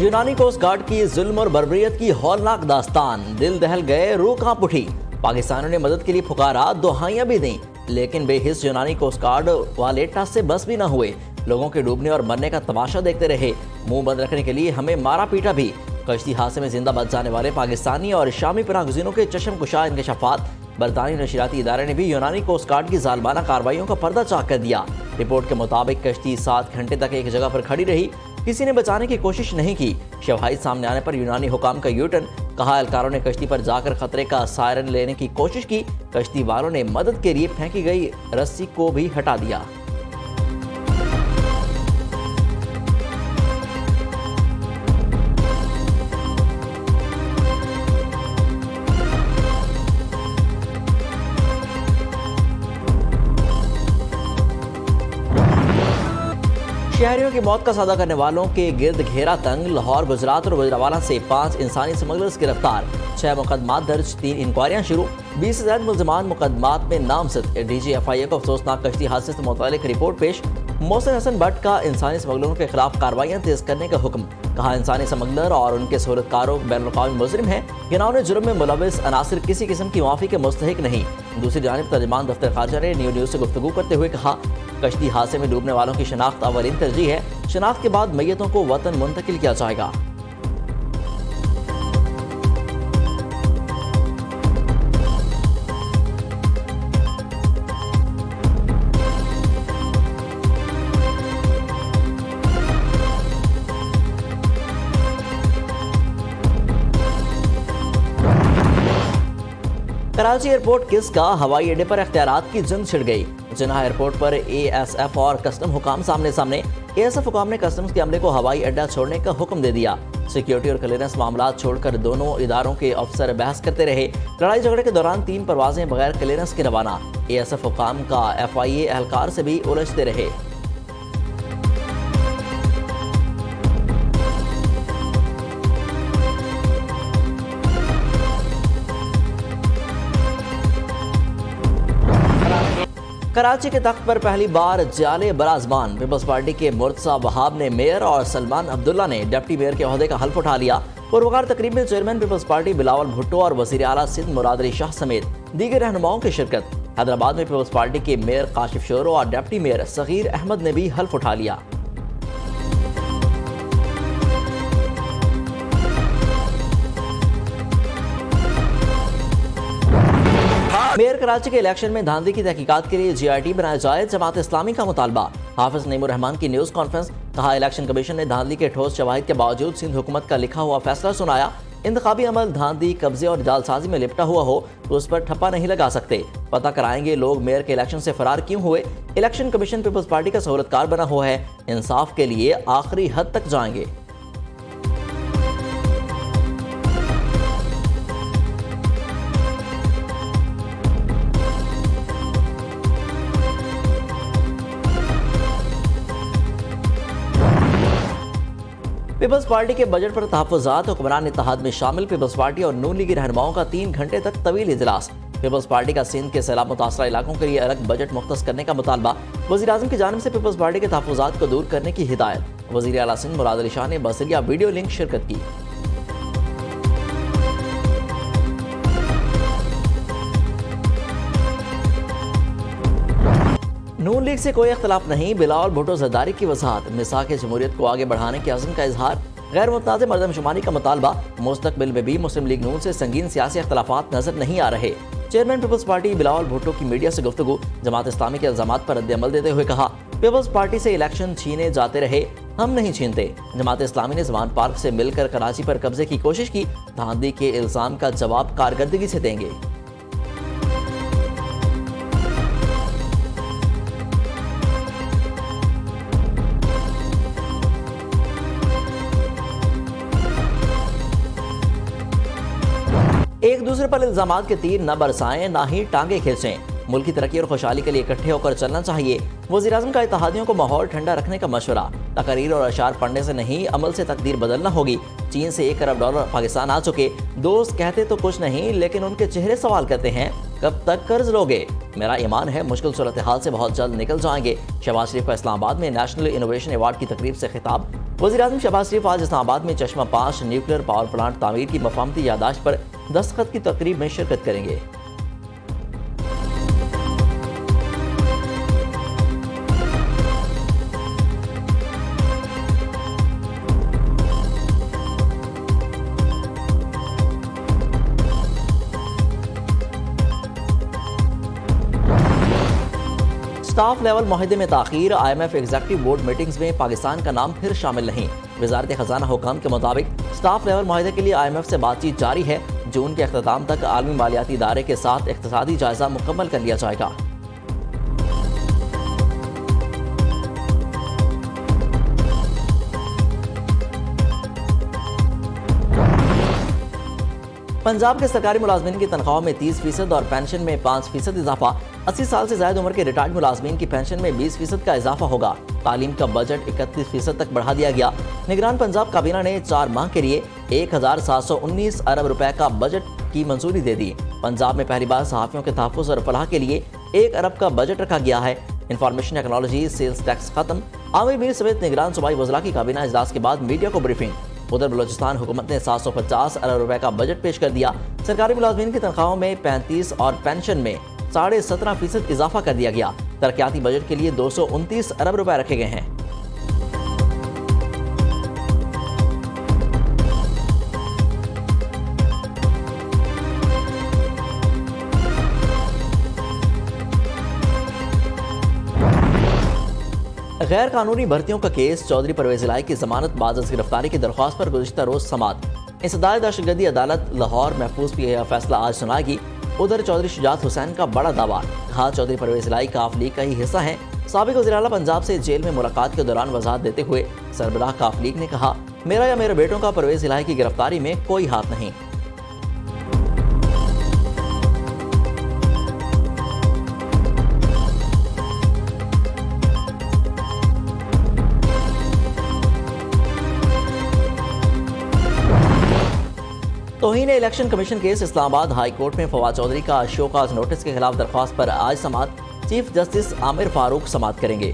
यूनानी coast guard की जुल्म और बर्बरियत की हौलनाक दास्तान, दिल दहल गए, रूह कांप उठी। पाकिस्तानियों ने मदद के लिए पुकारा, दुहाइयां भी दी, लेकिन बेहिस यूनानी कोस्ट गार्ड वाले टस से बस भी न हुए। लोगों के डूबने और मरने का तमाशा देखते रहे। मुंह बंद रखने के लिए हमें मारा पीटा भी। कश्ती हादसे में जिंदा बच जाने वाले पाकिस्तानी और शामी पनाहगज़ीनों के चश्म कुशा इंकशाफात। बरतानी नशरियाती इदारे ने भी यूनानी कोस्ट गार्ड की जालमाना कार्रवाइयों का पर्दा चाक कर दिया। रिपोर्ट के मुताबिक कश्ती 7 घंटे तक एक जगह पर खड़ी रही, किसी ने बचाने की कोशिश नहीं की। शवाहिद सामने आने पर यूनानी हुकाम का यूटर्न, कहा एहलकारों ने कश्ती पर जाकर खतरे का सायरन लेने की कोशिश की। कश्ती वालों ने मदद के लिए फेंकी गई रस्सी को भी हटा दिया। शहरियों की मौत का सौदा करने वालों के गिर्द घेरा तंग। लाहौर, गुजरात और गुजरावाला से 5 इंसानी स्मगलर्स गिरफ्तार, 6 मुकदमात दर्ज, 3 इंक्वायरियां शुरू, 20 से ज्यादा मुल्जिमान मुकदमात में नामजद। DGFIA को अफसोसनाक कश्ती हादसे से मुतालिक रिपोर्ट पेश। मोहसिन हसन भट्ट का इंसानी स्मगलरों के खिलाफ कार्रवाइयां तेज करने का हुक्म, कहा इंसानी स्मगलर और उनके सहूलतकारों बैनुल-अक़वामी मुजरिम हैं। गिनाओं जुर्म में मुलविस अनासिर किसी किस्म की माफी के मुस्तहिक नहीं। दूसरी जानिब तर्जुमान दफ्तर खारजा ने न्यूज़ से गुफ्तगू करते हुए कहा, कश्ती हादसे में डूबने वालों की शनाख्त अवलिन तरजीह है। शनाख्त के बाद मैयतों को वतन मुंतकिल किया जाएगा। कराची एयरपोर्ट किस का हवाई अड्डे पर इख्तियारात की जंग छिड़ गई। जिन्ना एयरपोर्ट पर ASF और कस्टम हुकाम सामने सामने। ASF हुकाम ने कस्टम्स के अमले को हवाई अड्डा छोड़ने का हुक्म दे दिया। सिक्योरिटी और क्लियरेंस मामला छोड़कर दोनों इदारों के अफसर बहस करते रहे। लड़ाई झगड़े के दौरान 3 परवाजें बगैर क्लियरेंस के रवाना। ASF हुकाम का FIA एहलकार से भी उलझते रहे। कराची के तख्त पर पहली बार जाले बराजमान। पीपल्स पार्टी के मुर्तज़ा वहाब ने मेयर और सलमान अब्दुल्ला ने डिप्टी मेयर के ओहदे का हल्फ उठा लिया। पुरवकार तकरीब में chairman Peoples Party Bilawal Bhutto और वज़ीर आला सिंध मुराद अली शाह समेत दीगर रहनुमाओं की शिरकत। हैदराबाद में पीपल्स पार्टी के मेयर काशिफ शोरो और डिप्टी मेयर सगीर अहमद ने भी हल्फ उठा लिया। मेयर कराची के इलेक्शन में धांधली की तहकीकात के लिए GIT बनाया जाए, जमात इस्लामी का मुतालबा। हाफिज नईमुर रहमान की न्यूज़ कॉन्फ्रेंस, कहा इलेक्शन कमीशन ने धांधली के ठोस शवाहिद के बावजूद सिंध हुकूमत का लिखा हुआ फैसला सुनाया। इंतखाबी अमल धांधली, कब्जे और जालसाजी में लिपटा हुआ हो तो उस पर ठप्पा नहीं लगा सकते। पता कराएंगे लोग मेयर के इलेक्शन से फरार क्यों हुए। इलेक्शन कमीशन पीपल्स पार्टी का सहूलतकार बना हुआ है, इंसाफ के लिए आखिरी हद तक जाएंगे। पीपल्स पार्टी के बजट पर तहफ़्फ़ुज़ात। हुक्मरान इत्तेहाद में शामिल पीपल्स पार्टी और नून लीगी रहनुमाओं का 3 घंटे तक तवील इजलास। पीपल्स पार्टी का सिंध के सैलाब मुतासरा इलाकों के लिए अलग बजट मुख्तस करने का मुतालबा। वज़ीर आज़म की जानिब से पीपल्स पार्टी के तहफ़्फ़ुज़ात को दूर करने की हिदायत। वज़ीर आला सिंध मुराद अली शाह ने बसरिया वीडियो लिंक शिरकत की। नून लीग से कोई इख्तलाफ नहीं, बिलावल भुट्टो जरदारी की वजाहत। मिसाक जमहूरियत को आगे बढ़ाने के अज़्म का इजहार। गैर मुतनाज़ मर्दमशुमारी का मुतालबा। मुस्तकबिल में भी मुस्लिम लीग नून से संगीन सियासी इख्तलाफात नजर नहीं आ रहे। Chairman Peoples Party Bilawal Bhutto की मीडिया से गुफ्तगू। जमात इस्लामी के इल्जामात पर रद्द अमल देते हुए कहा, पीपल्स पार्टी से इलेक्शन छीने जाते रहे, हम नहीं छीनते। जमात इस्लामी ने जमान पार्क से मिलकर कराची पर कब्जे की कोशिश की। धांधली के इल्जाम का जवाब कारकर्दगी से देंगे। एक दूसरे पर इल्जामात के तीर न बरसाएं, ना ही टांगे खींचें। मुल्क की तरक्की और खुशहाली के लिए इकट्ठे होकर चलना चाहिए। वज़ीर आज़म का इत्तेहादियों को माहौल ठंडा रखने का मशवरा। तकरीर और अशार पढ़ने से नहीं, अमल से तकदीर बदलना होगी। चीन से $1 अरब पाकिस्तान आ चुके। दोस्त कहते तो कुछ नहीं, लेकिन उनके चेहरे सवाल करते हैं, कब तक कर्ज लोगे। मेरा ईमान है मुश्किल सूरत हाल से बहुत जल्द निकल जाएंगे। शहबाज शरीफ का इस्लामाबाद में नेशनल इनोवेशन अवार्ड की तकरीब से खिताब। वज़ीर-ए-आज़म शहबाज शरीफ आज इस्लामाबाद में चश्मा 5 न्यूक्लियर पावर प्लांट तामीर की मफामती याददाश्त पर दस्तखत की तकरीब में शिरकत करेंगे। स्टाफ लेवल माहिदे में ताखीर, IMF एग्जीक्यूटिव बोर्ड मीटिंग्स में पाकिस्तान का नाम फिर शामिल नहीं। वजारत खजाना हुकाम के मुताबिक स्टाफ लेवल माहिदे के लिए IMF से बातचीत जारी है। जून के अख्ताम तक आलमी मालियाती इदारे के साथ इक़्तिसादी जायजा मुकम्मल कर लिया जाएगा। पंजाब के सरकारी मुलाजमीन की तनख्वाह में 30% और पेंशन में 5% इजाफा। 80 साल से ज्यादा उम्र के रिटायर्ड मुलाजमीन की पेंशन में 20% का इजाफा होगा। तालीम का बजट 31% तक बढ़ा दिया गया। निगरान पंजाब काबीना ने 4 माह के लिए 1719 अरब रुपए का बजट की मंजूरी दे दी। पंजाब में पहली बार सहाफ़ियों के तहफ़्फ़ुज़ और फलाह के लिए 1 अरब का बजट रखा गया है। इंफॉर्मेशन टेक्नोलॉजी सेल्स टैक्स खत्म। आमिर मीर समेत निगरान सूबाई वज़रा की काबीना इजलास के बाद मीडिया को ब्रीफिंग। उधर बलोचिस्तान हुकूमत ने 750 अरब रुपए का बजट पेश कर दिया। सरकारी मुलाजमीन की तनख्वाहों में 35 और पेंशन में 17.5% इजाफा कर दिया गया। तरक्याती बजट के लिए 229 अरब रुपए रखे गए हैं। गैर कानूनी भर्तियों का केस, चौधरी परवेज इलाही की जमानत बाज़ गिरफ्तारी की दरख्वास्त पर गुज़िश्ता रोज समाअत। इंसदाद दहशतगर्दी अदालत लाहौर महफूज भी यह फैसला आज सुनाएगी। उधर चौधरी शुजात हुसैन का बड़ा दावा, कहा चौधरी परवेज इलाही काफ लीग का ही हिस्सा है। साबिक वज़ीर आला पंजाब से जेल में मुलाकात के दौरान वजाहत देते हुए सरबराह काफ लीग ने कहा, मेरा या मेरे बेटों का परवेज इलाही की गिरफ्तारी में कोई हाथ नहीं। तौहीन election commission case, Islamabad high court में फवाद चौधरी का शोकाज नोटिस के खिलाफ दरख्वास्त पर आज समाअत। चीफ जस्टिस आमिर फारूक समाअत करेंगे।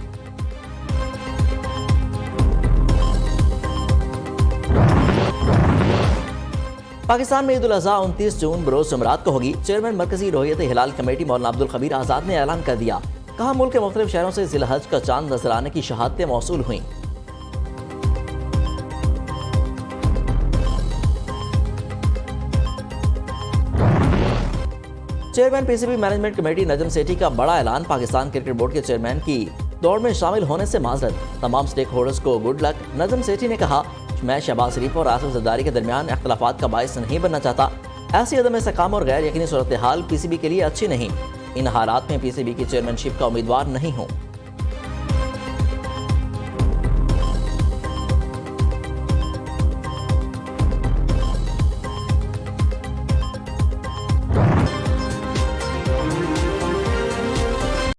पाकिस्तान में ईद उल अज़हा 29 जून बरोज जुमरात को होगी। चेयरमैन मरकजी रोहियत हिलाल कमेटी मौलाना अब्दुल खबीर आज़ाद ने ऐलान कर दिया, कहा मुल्क के मुख्तलिफ शहरों से ज़िल हज का चांद नजर आने की शहादतें मौसूल हुई। Chairman PCB management committee Najam Sethi का बड़ा ऐलान, पाकिस्तान क्रिकेट बोर्ड के चेयरमैन की दौड़ में शामिल होने से माजरत, तमाम स्टेक होल्डर्स को गुड लक। नजम सेठी ने कहा, मैं शहबाज शरीफ और आसिफ जरदारी के दरमियान इख्तलाफात का बायस नहीं बनना चाहता। ऐसी अदम इस्तेकाम और गैर यकीनी सूरत हाल PCB के लिए अच्छी नहीं। इन हालात में PCB की चेयरमैनशिप का उम्मीदवार नहीं हूँ।